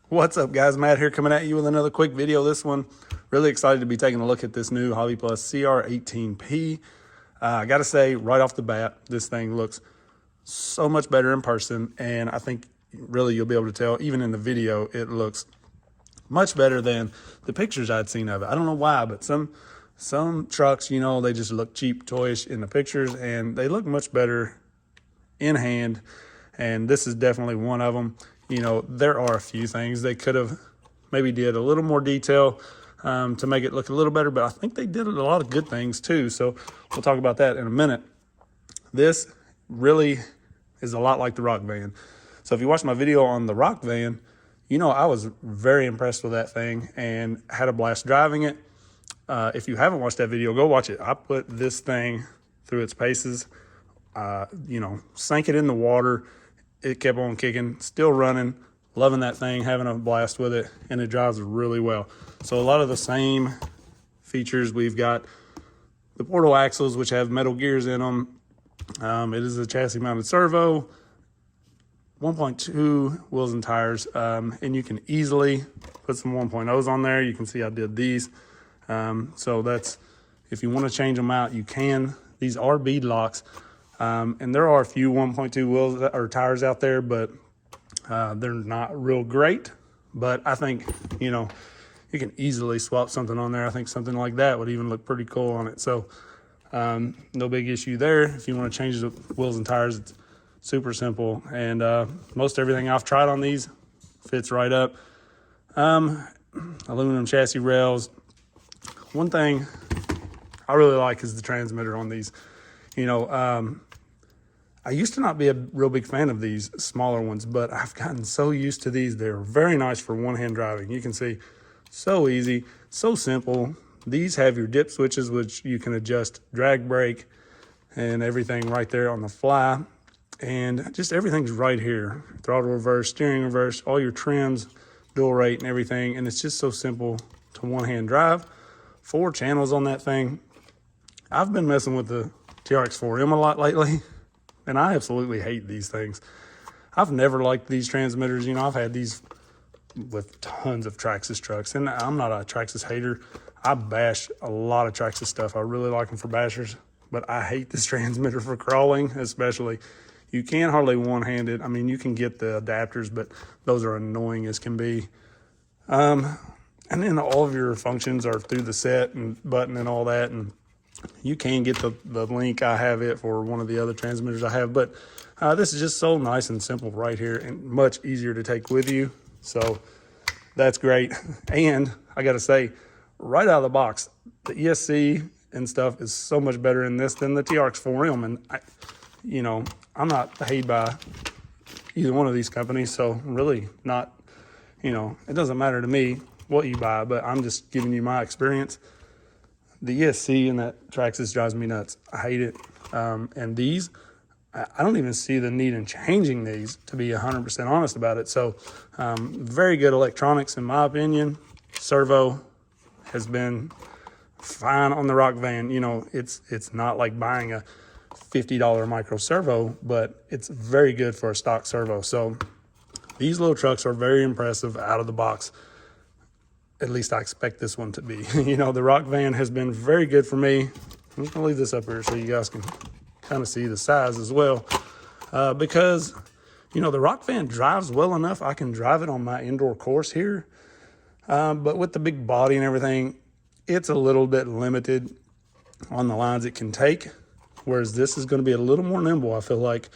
What's up, guys? Matt here coming at you with another quick video. This one, really excited to be taking a look at this new Hobbyplus CR18P. I gotta say, right off the bat, this thing looks so much better in person, and I think really you'll be able to tell, even in the video, it looks much better than the pictures I'd seen of it. I don't know why, but some trucks, you know, they just look cheap, toyish in the pictures, and they look much better in hand, and this is definitely one of them. You know, there are a few things they could have maybe did a little more detail to make it look a little better, but I think they did a lot of good things too. So we'll talk about that in a minute. This really is a lot like the Rock Van. So if you watched my video on the Rock Van, you know I was very impressed with that thing and had a blast driving it. If you haven't watched that video, go watch it. I put this thing through its paces, you know, sank it in the water. It kept on kicking, still running, loving that thing, having a blast with it, and it drives really well. So a lot of the same features. We've got the portal axles, which have metal gears in them. It is a chassis mounted servo, 1.2 wheels and tires, and you can easily put some 1.0s on there. You can see I did these. So that's, if you want to change them out, you can. These are bead locks. And there are a few 1.2 wheels or tires out there, but they're not real great. But I think, you know, you can easily swap something on there. I think something like that would even look pretty cool on it. So no big issue there. If you want to change the wheels and tires, it's super simple. And most everything I've tried on these fits right up. Aluminum chassis rails. One thing I really like is the transmitter on these. You know, I used to not be a real big fan of these smaller ones, but I've gotten so used to these. They're very nice for one-hand driving. You can see, so easy, so simple. These have your dip switches, which you can adjust drag brake and everything right there on the fly. And just everything's right here. Throttle reverse, steering reverse, all your trims, dual rate and everything. And it's just so simple to one-hand drive. 4 channels on that thing. I've been messing with the TRX4M a lot lately, and I absolutely hate these things. I've never liked these transmitters. You know, I've had these with tons of Traxxas trucks, and I'm not a Traxxas hater. I bash a lot of Traxxas stuff. I really like them for bashers, but I hate this transmitter for crawling, especially. You can't hardly one-hand it. I mean, you can get the adapters, but those are annoying as can be. And then all of your functions are through the set and button and all that, and you can get the link. I have it for one of the other transmitters I have, but this is just so nice and simple right here and much easier to take with you. So that's great. And I got to say, right out of the box, the ESC and stuff is so much better in this than the TRX4M. And, you know, I'm not paid by either one of these companies, so really not, you know, it doesn't matter to me what you buy, but I'm just giving you my experience. The ESC in that Traxxas drives me nuts. I hate it. And these, I don't even see the need in changing these, to be 100% honest about it. So very good electronics in my opinion. Servo has been fine on the Rock Van. You know, it's not like buying a $50 micro servo, but it's very good for a stock servo. So these little trucks are very impressive out of the box. At least I expect this one to be. You know, the Rock Van has been very good for me. I'm just gonna leave this up here so you guys can kind of see the size as well. Because, you know, the Rock Van drives well enough. I can drive it on my indoor course here. But with the big body and everything, it's a little bit limited on the lines it can take. Whereas this is gonna be a little more nimble, I feel like.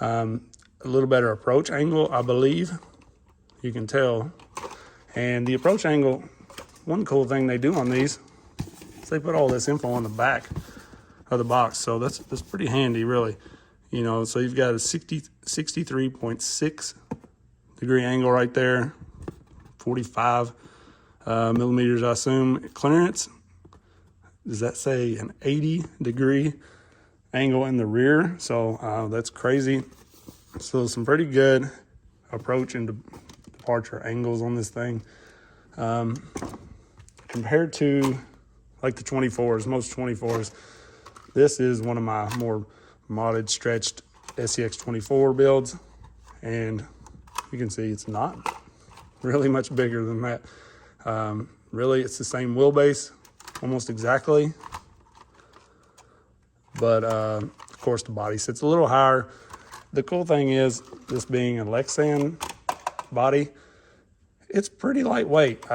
A little better approach angle, I believe. You can tell. And the approach angle, one cool thing they do on these is they put all this info on the back of the box. So that's pretty handy, really. You know, so you've got a 63.6 degree angle right there, 45 millimeters, I assume. Clearance, does that say an 80 degree angle in the rear? So that's crazy. So some pretty good approach and departure angles on this thing. Compared to like the 24s, most 24s, this is one of my more modded, stretched FCX24 builds, and you can see it's not really much bigger than that. Really, it's the same wheelbase, almost exactly. But of course, the body sits a little higher. The cool thing is, this being a Lexan body, it's pretty lightweight.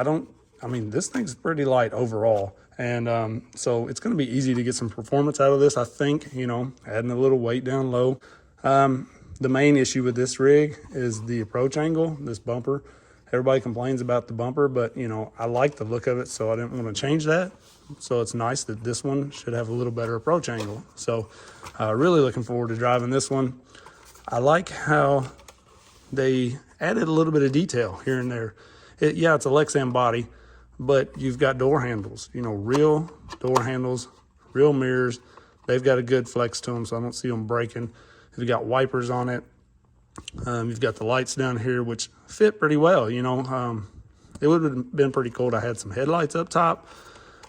This thing's pretty light overall. And so it's going to be easy to get some performance out of this, I think, you know, adding a little weight down low. The main issue with this rig is the approach angle, this bumper. Everybody complains about the bumper, but, you know, I like the look of it, so I didn't want to change that. So it's nice that this one should have a little better approach angle. So really looking forward to driving this one. I like how they added a little bit of detail here and there. Yeah, it's a Lexan body, but you've got door handles, you know, real door handles, real mirrors. They've got a good flex to them, so I don't see them breaking. You've got wipers on it. You've got the lights down here, which fit pretty well, you know. It would have been pretty cool to have some headlights up top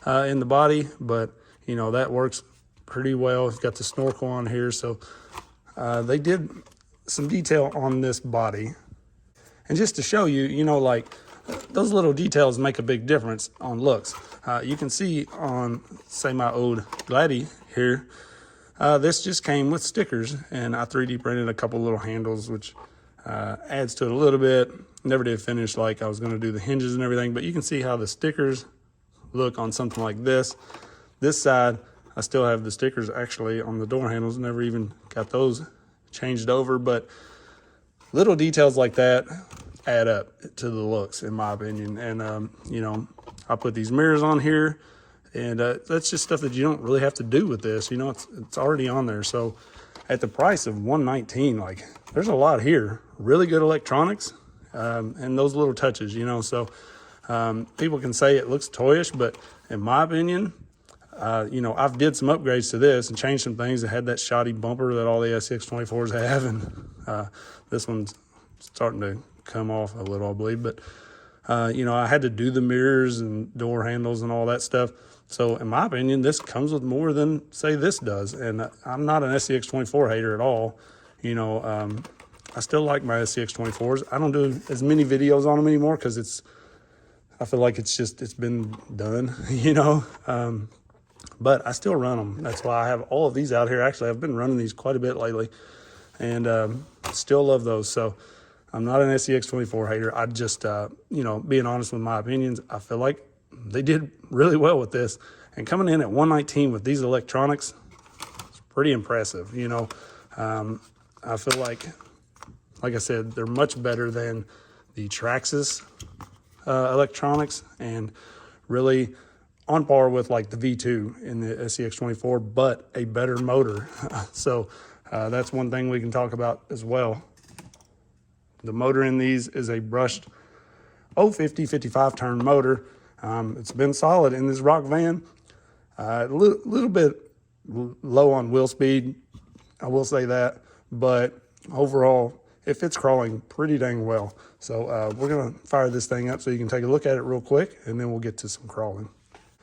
in the body, but, you know, that works pretty well. You've got the snorkel on here, so they did some detail on this body. And just to show you, you know, like, those little details make a big difference on looks. You can see on, say, my old Gladdy here, this just came with stickers, and I 3D printed a couple little handles, which adds to it a little bit. Never did finish like I was going to do the hinges and everything, but you can see how the stickers look on something like this. This side, I still have the stickers actually on the door handles. Never even got those changed over, but little details like that add up to the looks, in my opinion. And you know, I put these mirrors on here, and that's just stuff that you don't really have to do with this. You know, it's already on there. So at the price of $119, like, there's a lot here. Really good electronics, and those little touches, you know. So people can say it looks toyish, but in my opinion, you know, I've did some upgrades to this and changed some things. It had that shoddy bumper that all the FCX24s have, and this one's starting to come off a little, I believe. But you know, I had to do the mirrors and door handles and all that stuff. So in my opinion, this comes with more than, say, this does. And I'm not an SCX24 hater at all. You know, I still like my SCX24s. I don't do as many videos on them anymore because I feel like it's been done, you know. But I still run them. That's why I have all of these out here. Actually, I've been running these quite a bit lately, and still love those. So I'm not an SCX24 hater. I just, you know, being honest with my opinions, I feel like they did really well with this. And coming in at $119 with these electronics, it's pretty impressive, you know. I feel like I said, they're much better than the Traxxas electronics, and really on par with like the V2 in the SCX24, but a better motor. So that's one thing we can talk about as well. The motor in these is a brushed 050 55 turn motor. It's been solid in this rock van. A little bit low on wheel speed, I will say that, but overall it fits crawling pretty dang well. So we're gonna fire this thing up so you can take a look at it real quick, and then we'll get to some crawling.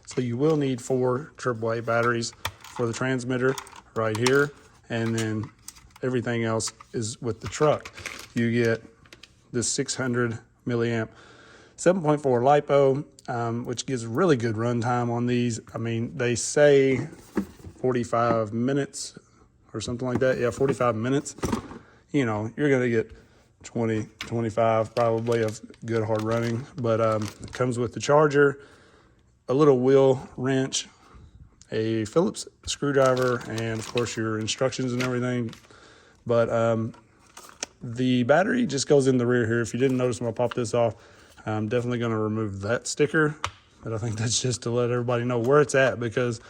So you will need 4 AAA batteries for the transmitter right here, and then everything else is with the truck. You get this 600 milliamp 7.4 LiPo, which gives really good run time on these. I mean, they say 45 minutes or something like that. Yeah, 45 minutes. You know, you're gonna get 20, 25 probably of good hard running, but it comes with the charger, a little wheel wrench, a Phillips screwdriver, and of course your instructions and everything. But the battery just goes in the rear here. If you didn't notice when I popped this off, I'm definitely going to remove that sticker, but I think that's just to let everybody know where it's at, because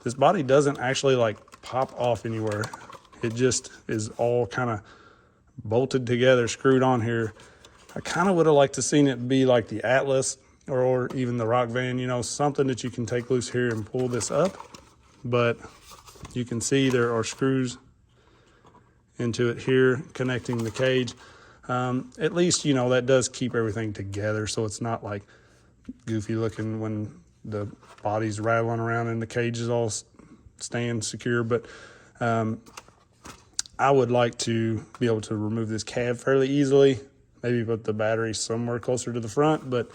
this body doesn't actually like pop off anywhere. It just is all kind of bolted together, screwed on here. I kind of would have liked to seen it be like the Atlas or even the Rock Van, you know, something that you can take loose here and pull this up. But you can see there are screws into it here connecting the cage. At least, you know, that does keep everything together, so it's not like goofy looking when the body's rattling around and the cage is all staying secure. But I would like to be able to remove this cab fairly easily. maybe put the battery somewhere closer to the front, but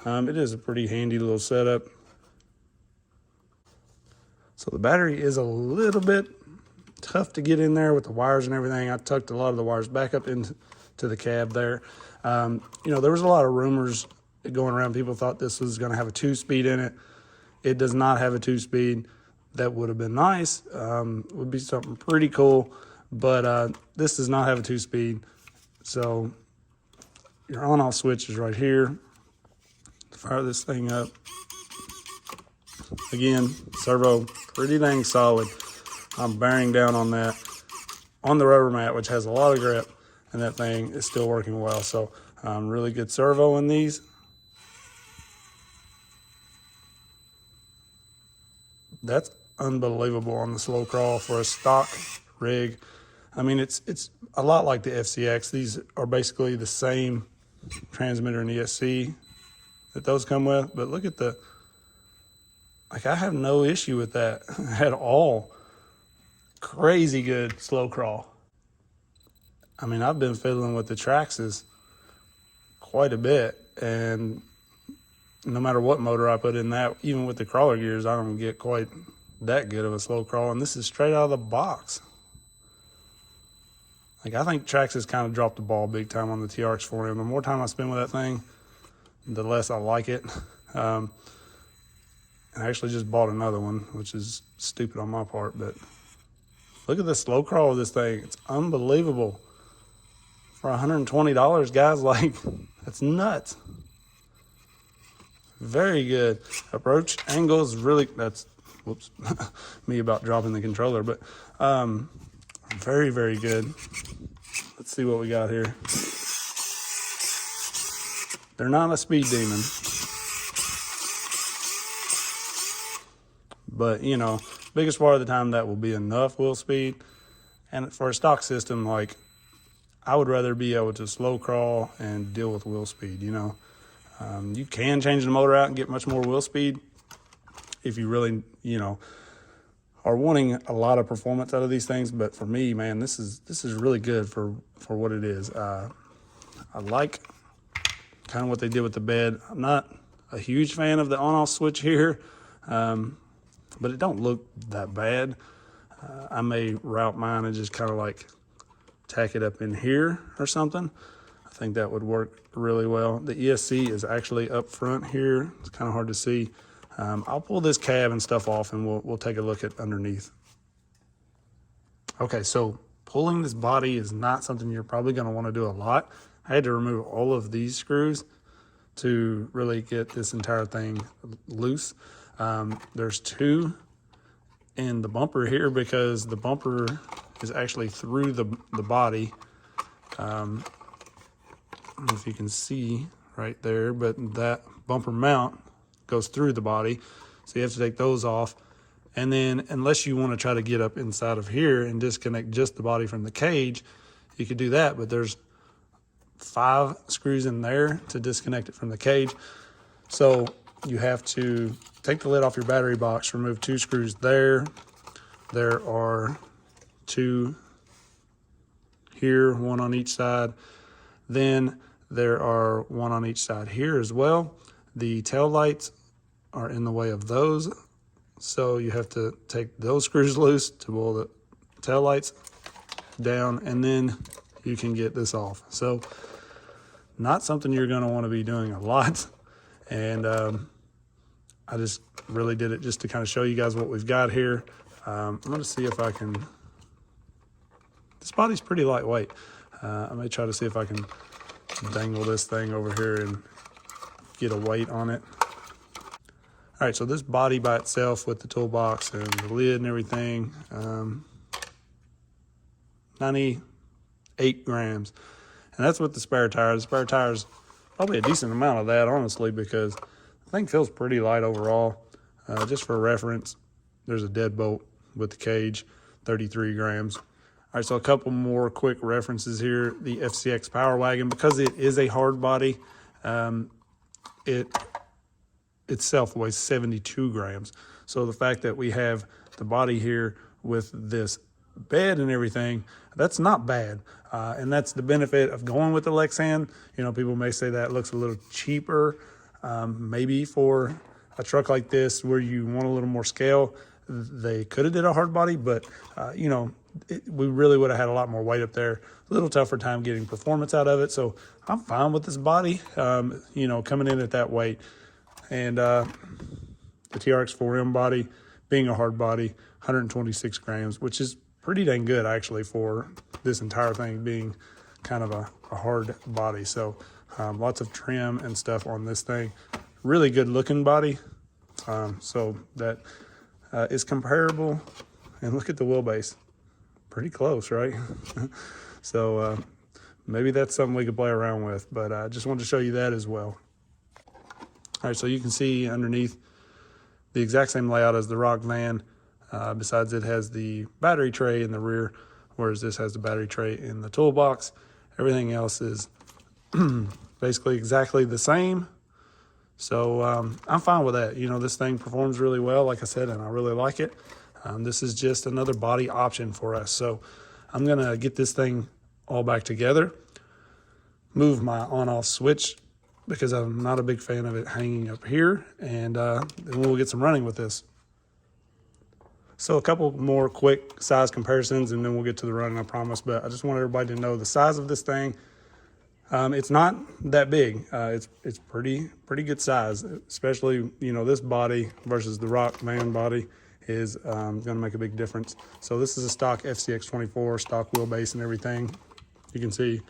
it is a pretty handy little setup. So the battery is a little bit tough to get in there with the wires and everything. I tucked a lot of the wires back up into the cab there. You know, there was a lot of rumors going around. People thought this was going to have a 2-speed in it. It does not have a 2-speed. That would have been nice. Would be something pretty cool, but this does not have a 2-speed. So your on-off switch is right here. Fire this thing up. Again, servo pretty dang solid. I'm bearing down on that on the rubber mat, which has a lot of grip, and that thing is still working well. So really good servo in these. That's unbelievable on the slow crawl for a stock rig. I mean, it's a lot like the FCX. These are basically the same transmitter and ESC that those come with, but look at the, like, I have no issue with that at all. Crazy good slow crawl. I mean, I've been fiddling with the Traxxas quite a bit, and no matter what motor I put in that, even with the crawler gears, I don't get quite that good of a slow crawl, and this is straight out of the box. Like, I think Traxxas kind of dropped the ball big time on the TRX4M. The more time I spend with that thing, the less I like it. I actually just bought another one, which is stupid on my part, but look at the slow crawl of this thing. It's unbelievable. For $120, guys, like, that's nuts. Very good. Approach angle is really, that's, whoops, me about dropping the controller, but very, very good. Let's see what we got here. They're not a speed demon. But, you know, biggest part of the time that will be enough wheel speed. And for a stock system, like, I would rather be able to slow crawl and deal with wheel speed, you know. You can change the motor out and get much more wheel speed if you really, you know, are wanting a lot of performance out of these things. But for me, man, this is really good for what it is. I like kind of what they did with the bed. I'm not a huge fan of the on-off switch here, but it don't look that bad. I may route mine and just kind of like tack it up in here or something. I think that would work really well. The ESC is actually up front here. It's kind of hard to see. I'll pull this cab and stuff off, and we'll take a look at underneath. Okay, so pulling this body is not something you're probably going to want to do a lot. I had to remove all of these screws to really get this entire thing loose. There's 2 in the bumper here because the bumper is actually through the body. I don't know if you can see right there, but that bumper mount goes through the body, so you have to take those off. And then unless you want to try to get up inside of here and disconnect just the body from the cage, you could do that, but there's 5 screws in there to disconnect it from the cage. So you have to take the lid off your battery box, remove 2 screws there. There are 2 here, 1 on each side. Then there are 1 on each side here as well. The tail lights are in the way of those, so you have to take those screws loose to pull the tail lights down, and then you can get this off. So not something you're going to want to be doing a lot, and I just really did it just to kind of show you guys what we've got here. I'm going to see if I can, this body's pretty lightweight. I may try to see if I can dangle this thing over here and get a weight on it. All right, so this body by itself with the toolbox and the lid and everything, 98 grams. And that's with the spare tire. The spare tire's probably a decent amount of that, honestly, because the thing feels pretty light overall. Just for reference, there's a deadbolt with the cage, 33 grams. All right, so a couple more quick references here. The FCX Power Wagon, because it is a hard body, it itself weighs 72 grams. So the fact that we have the body here with this bed and everything, that's not bad. And that's the benefit of going with the Lexan. You know, people may say that looks a little cheaper, maybe for a truck like this where you want a little more scale. They could have did a hard body, but you know, we really would have had a lot more weight up there. A little tougher time getting performance out of it. So I'm fine with this body, you know, coming in at that weight. And the TRX4M body being a hard body, 126 grams, which is pretty dang good actually for this entire thing being kind of a hard body. So lots of trim and stuff on this thing. Really good looking body. So that is comparable. And look at the wheelbase. Pretty close, right? So maybe that's something we could play around with, but I just wanted to show you that as well. All right, so you can see underneath the exact same layout as the Rock van. Besides, it has the battery tray in the rear, whereas this has the battery tray in the toolbox. Everything else is basically exactly the same. So I'm fine with that. You know, this thing performs really well, like I said, and I really like it. This is just another body option for us. So I'm gonna get this thing all back together, move my on-off switch because I'm not a big fan of it hanging up here, and then we'll get some running with this. So a couple more quick size comparisons and then we'll get to the running, I promise. But I just want everybody to know the size of this thing. It's not that big. It's pretty good size, especially, you know, this body versus the Rock van body is going to make a big difference. So this is a stock FCX24, stock wheelbase and everything. You can see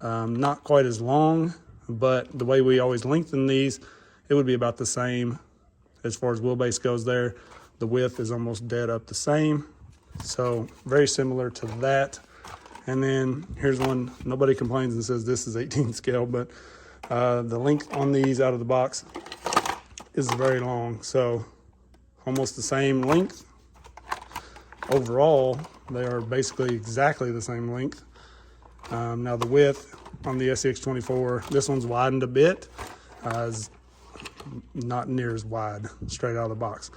not quite as long, but the way we always lengthen these, it would be about the same as far as wheelbase goes there. The width is almost dead up the same. So very similar to that. And then here's one, nobody complains and says this is 18 scale, but the length on these out of the box is very long. So almost the same length. Overall, they are basically exactly the same length. Now the width on the FCX24, this one's widened a bit. Is not near as wide straight out of the box.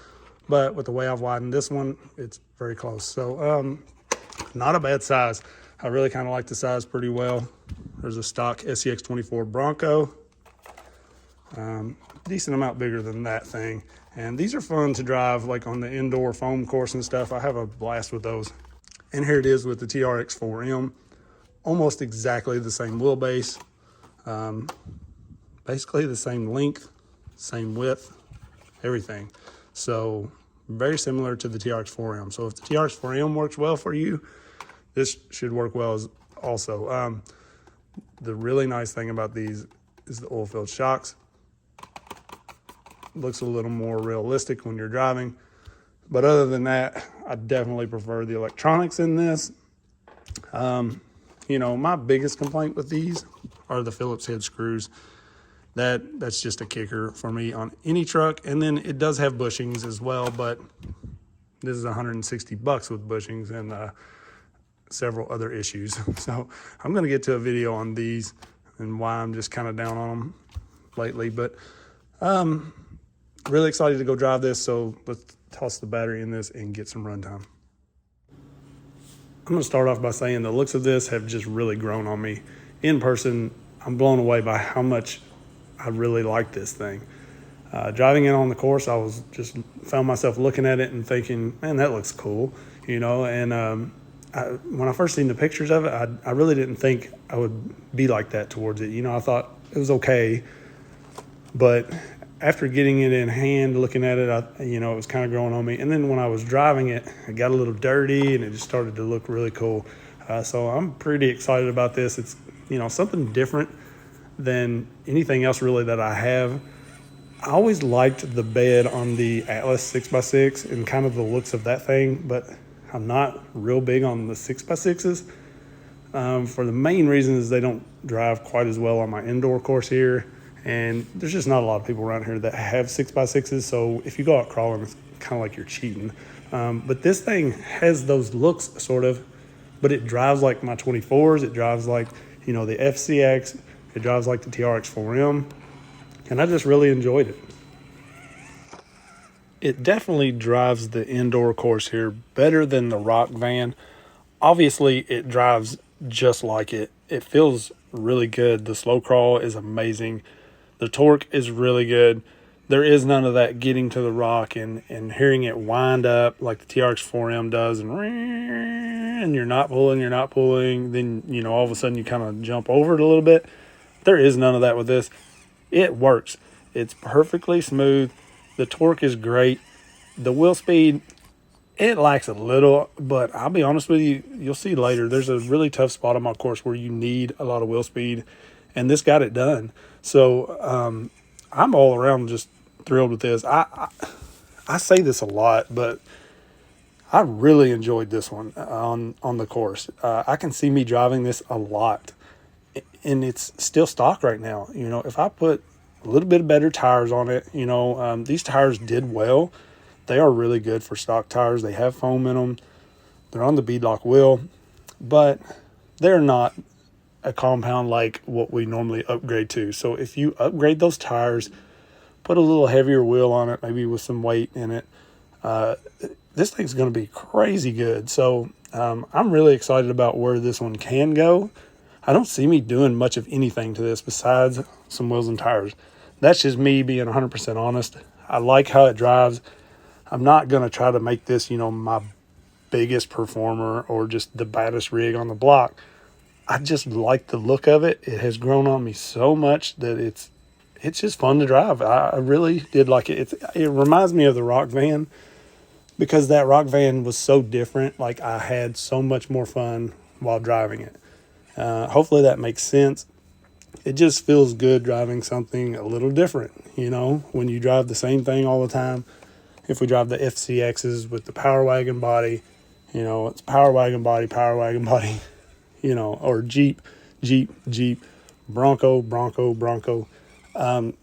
But with the way I've widened this one, it's very close. So not a bad size. I really kind of like the size pretty well. There's a stock FCX24 Bronco. Decent amount bigger than that thing. And these are fun to drive like on the indoor foam course and stuff. I have a blast with those. And here it is with the TRX4M. Almost exactly the same wheelbase. Basically the same length, same width, everything. So very similar to the TRX4M. So if the TRX4M works well for you, this should work well as also. The really nice thing about these is the oil-filled shocks. Looks a little more realistic when you're driving. But other than that, I definitely prefer the electronics in this. You know, my biggest complaint with these are the Phillips head screws. That's just a kicker for me on any truck. And then it does have bushings as well, but this is $160 with bushings and several other issues. So I'm gonna get to a video on these and why I'm just kind of down on them lately. But really excited to go drive this. So let's toss the battery in this and get some runtime. I'm gonna start off by saying the looks of this have just really grown on me. In person, I'm blown away by how much I really like this thing. Driving it on the course, I was just found myself looking at it and thinking, man, that looks cool, you know. And when I first seen the pictures of it, I really didn't think I would be like that towards it. You know, I thought it was okay, but after getting it in hand, looking at it, you know, it was kind of growing on me. And then when I was driving it, it got a little dirty and it just started to look really cool. So I'm pretty excited about this. It's, you know, something different than anything else really that I have. I always liked the bed on the Atlas 6x6 and kind of the looks of that thing, but I'm not real big on the 6x6s. For the main reason is they don't drive quite as well on my indoor course here. And there's just not a lot of people around here that have 6x6s. So if you go out crawling, it's kind of like you're cheating. But this thing has those looks sort of, but it drives like my 24s. It drives like, you know, the FCX. It drives like the TRX4M. And I just really enjoyed it. it definitely drives the indoor course here better than the rock van. Obviously, it drives just like it. It feels really good. The slow crawl is amazing. The torque is really good. There is none of that getting to the rock and hearing it wind up like the TRX-4M does, and you're not pulling. Then, you know, all of a sudden you kind of jump over it a little bit. There is none of that with this. It works. It's perfectly smooth. The torque is great. The wheel speed, it lacks a little, but I'll be honest with you, you'll see later, there's a really tough spot on my course where you need a lot of wheel speed, and this got it done. So I'm all around just thrilled with this. I say this a lot, but I really enjoyed this one on the course. I can see me driving this a lot, and it's still stock right now. You know, if I put a little bit better tires on it, you know, these tires did well. They are really good for stock tires. They have foam in them. They're on the beadlock wheel, but they're not a compound like what we normally upgrade to. So if you upgrade those tires, put a little heavier wheel on it, maybe with some weight in it, this thing's going to be crazy good. So I'm really excited about where this one can go. I don't see me doing much of anything to this besides some wheels and tires. That's just me being 100% honest. I like how it drives. I'm not going to try to make this, you know, my biggest performer or just the baddest rig on the block. I just like the look of it. It has grown on me so much that it's just fun to drive. I really did like it. It reminds me of the rock van because that rock van was so different. Like, I had so much more fun while driving it. Hopefully that makes sense. It just feels good driving something a little different, you know, when you drive the same thing all the time. If we drive the FCXs with the Power Wagon body, you know, it's Power Wagon body, you know, or Jeep, Bronco. You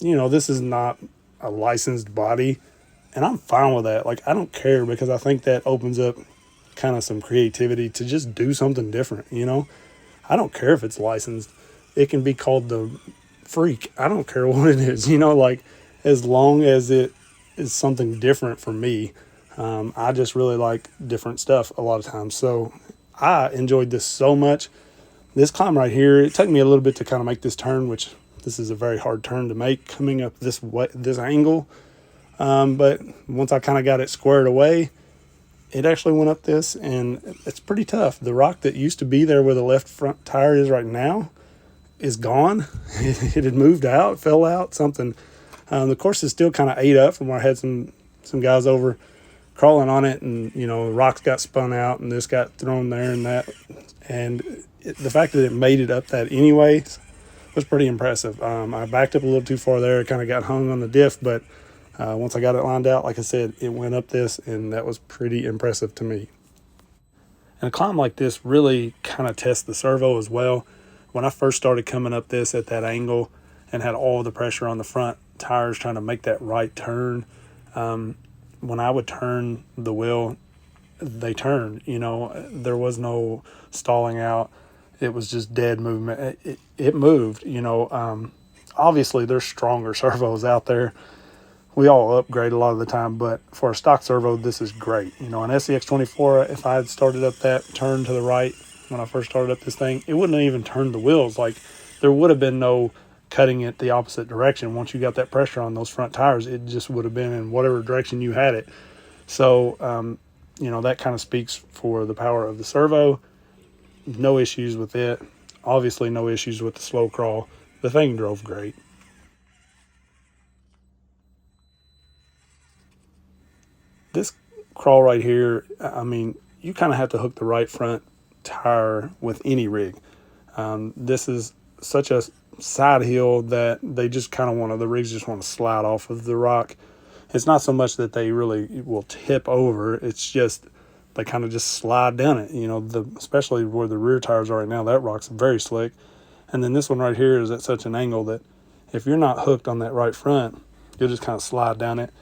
know, this is not a licensed body, and I'm fine with that. Like, I don't care, because I think that opens up kind of some creativity to just do something different, you know. I don't care if it's licensed. It can be called the Freak. I don't care what it is, you know, like, as long as it is something different for me. I just really like different stuff a lot of times. So I enjoyed this so much. This climb right here, it took me a little bit to kind of make this turn, which this is a very hard turn to make coming up this angle. But once I kind of got it squared away, it actually went up this, and it's pretty tough. The rock that used to be there where the left front tire is right now is gone. It had moved out, fell out, something. The course is still kind of ate up from where I had some guys over crawling on it, and, you know, rocks got spun out and this got thrown there and that. And the fact that it made it up that anyway was pretty impressive. I backed up a little too far there, kind of got hung on the diff, but once I got it lined out, like I said, it went up this, and that was pretty impressive to me. And a climb like this really kind of tests the servo as well. When I first started coming up this at that angle and had all the pressure on the front tires trying to make that right turn, when I would turn the wheel, they turned, you know, there was no stalling out. It was just dead movement. It moved, you know. Obviously there's stronger servos out there. We all upgrade a lot of the time, but for a stock servo, this is great. You know, an FCX24, if I had started up that turn to the right when I first started up this thing, it wouldn't have even turned the wheels. Like, there would have been no cutting it the opposite direction. Once you got that pressure on those front tires, it just would have been in whatever direction you had it. So, you know, that kind of speaks for the power of the servo. No issues with it. Obviously no issues with the slow crawl. The thing drove great. This crawl right here, I mean, you kind of have to hook the right front tire with any rig. This is such a side hill that they just kind of want to, the rigs just want to slide off of the rock. It's not so much that they really will tip over. It's just they kind of just slide down it. You know, especially where the rear tires are right now, that rock's very slick. And then this one right here is at such an angle that if you're not hooked on that right front, you'll just kind of slide down it.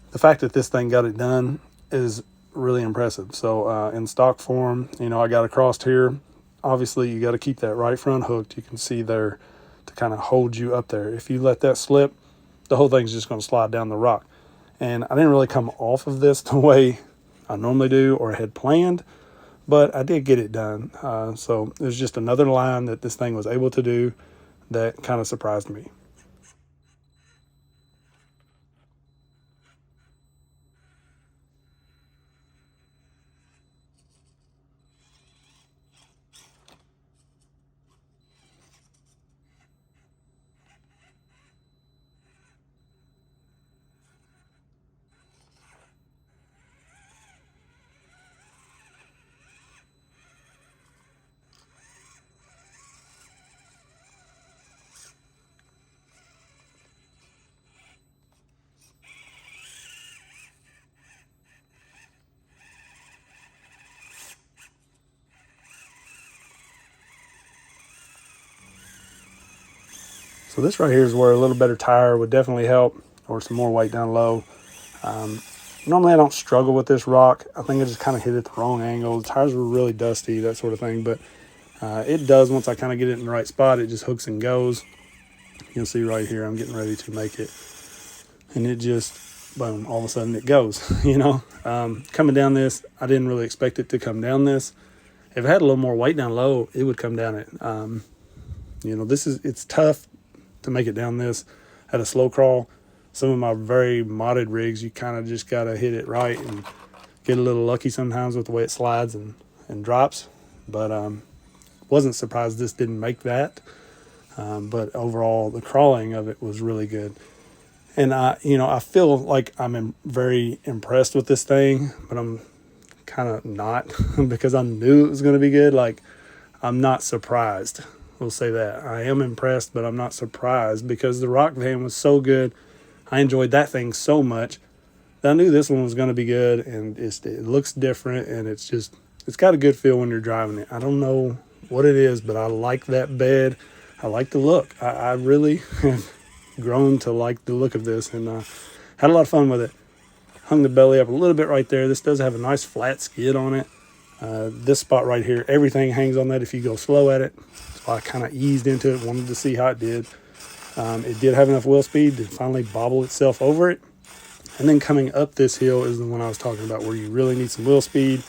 The fact that this thing got it done is really impressive. So in stock form, you know, I got across here. Obviously, you got to keep that right front hooked. You can see there to kind of hold you up there. If you let that slip, the whole thing's just going to slide down the rock. And I didn't really come off of this the way I normally do or had planned, but I did get it done. So there's just another line that this thing was able to do that kind of surprised me. So this right here is where a little better tire would definitely help, or some more weight down low. Normally I don't struggle with this rock. I think I just kind of hit it the wrong angle. The tires were really dusty, that sort of thing, but it does, once I kind of get it in the right spot, it just hooks and goes. You'll see right here, I'm getting ready to make it, and it just, boom, all of a sudden it goes, you know. Coming down this, I didn't really expect it to come down this. If it had a little more weight down low, it would come down it. You know, it's tough to make it down this at a slow crawl. Some of my very modded rigs, you kind of just got to hit it right and get a little lucky sometimes with the way it slides and drops. But wasn't surprised this didn't make that. But overall, the crawling of it was really good. And I feel like I'm very impressed with this thing, but I'm kind of not because I knew it was going to be good. Like, I'm not surprised. We'll say that. I am impressed, but I'm not surprised because the rock van was so good. I enjoyed that thing so much that I knew this one was going to be good, and it looks different, and it's got a good feel when you're driving it. I don't know what it is, but I like that bed. I like the look. I really have grown to like the look of this, and had a lot of fun with it. Hung the belly up a little bit right there. This does have a nice flat skid on it. This spot right here, everything hangs on that if you go slow at it. So I kind of eased into it, wanted to see how it did. It did have enough wheel speed to finally bobble itself over it. And then coming up this hill is the one I was talking about where you really need some wheel speed.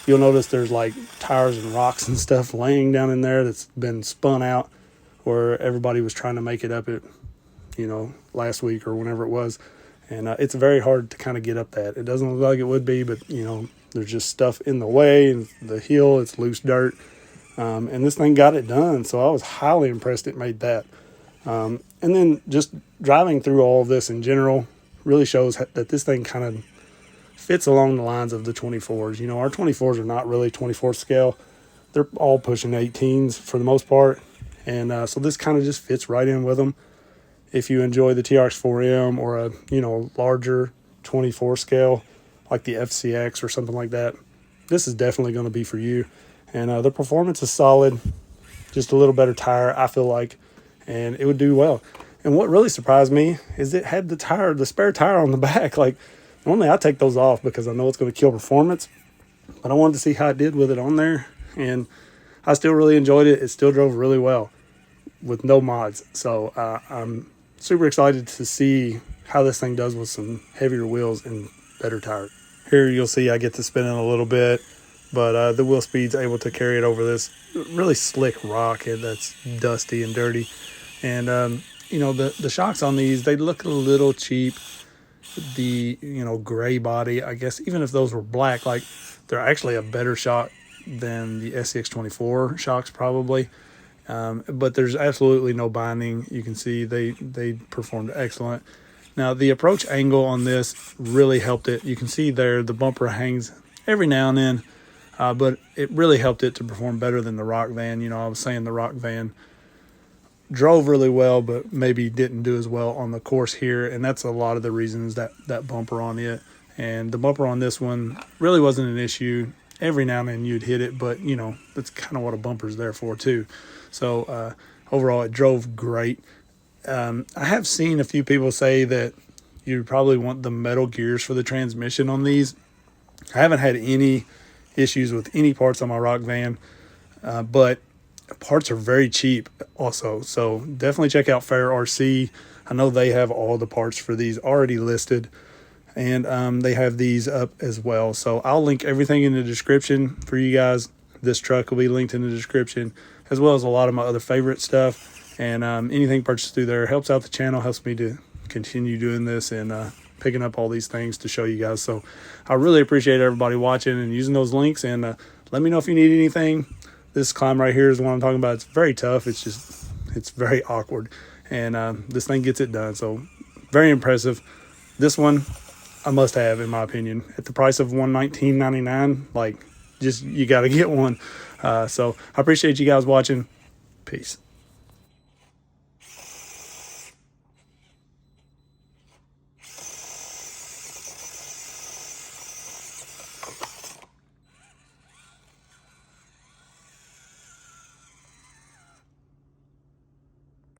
You'll notice there's like tires and rocks and stuff laying down in there that's been spun out where everybody was trying to make it up it, last week or whenever it was. And it's very hard to kind of get up that. It doesn't look like it would be, but, there's just stuff in the way, and the hill, it's loose dirt. And this thing got it done, so I was highly impressed it made that. And then just driving through all of this in general really shows that this thing kind of fits along the lines of the 24s. Our 24s are not really 24 scale. They're all pushing 18s for the most part. And so this kind of just fits right in with them. If you enjoy the TRX4M or a, larger 24 scale, like the FCX or something like that, this is definitely going to be for you. And the performance is solid, just a little better tire, I feel like, and it would do well. And what really surprised me is it had the spare tire on the back. Like, normally I take those off because I know it's going to kill performance, but I wanted to see how it did with it on there, and I still really enjoyed it. It still drove really well with no mods. So I'm super excited to see how this thing does with some heavier wheels and better tires. Here you'll see I get to spin it a little bit, but the wheel speed's able to carry it over this really slick rock that's dusty and dirty. And, the shocks on these, they look a little cheap. The, gray body, I guess, even if those were black, like, they're actually a better shock than the FCX24 shocks probably. But there's absolutely no binding. You can see they performed excellent. Now, the approach angle on this really helped it. You can see there the bumper hangs every now and then, but it really helped it to perform better than the rock van. I was saying the rock van drove really well, but maybe didn't do as well on the course here, and that's a lot of the reasons that bumper on it. And the bumper on this one really wasn't an issue. Every now and then you'd hit it, but, that's kind of what a bumper's there for too. So overall, it drove great. I have seen a few people say that you probably want the metal gears for the transmission on these. I haven't had any issues with any parts on my rock van, but parts are very cheap also. So definitely check out FairRC. I know they have all the parts for these already listed. and they have these up as well. So I'll link everything in the description for you guys. This truck will be linked in the description, as well as a lot of my other favorite stuff. And anything purchased through there helps out the channel, helps me to continue doing this and picking up all these things to show you guys. So I really appreciate everybody watching and using those links. And let me know if you need anything. This climb right here is what I'm talking about. It's very tough. It's very awkward. And this thing gets it done. So very impressive. This one, a must have in my opinion. At the price of $119.99, like, just, you got to get one. So I appreciate you guys watching. Peace.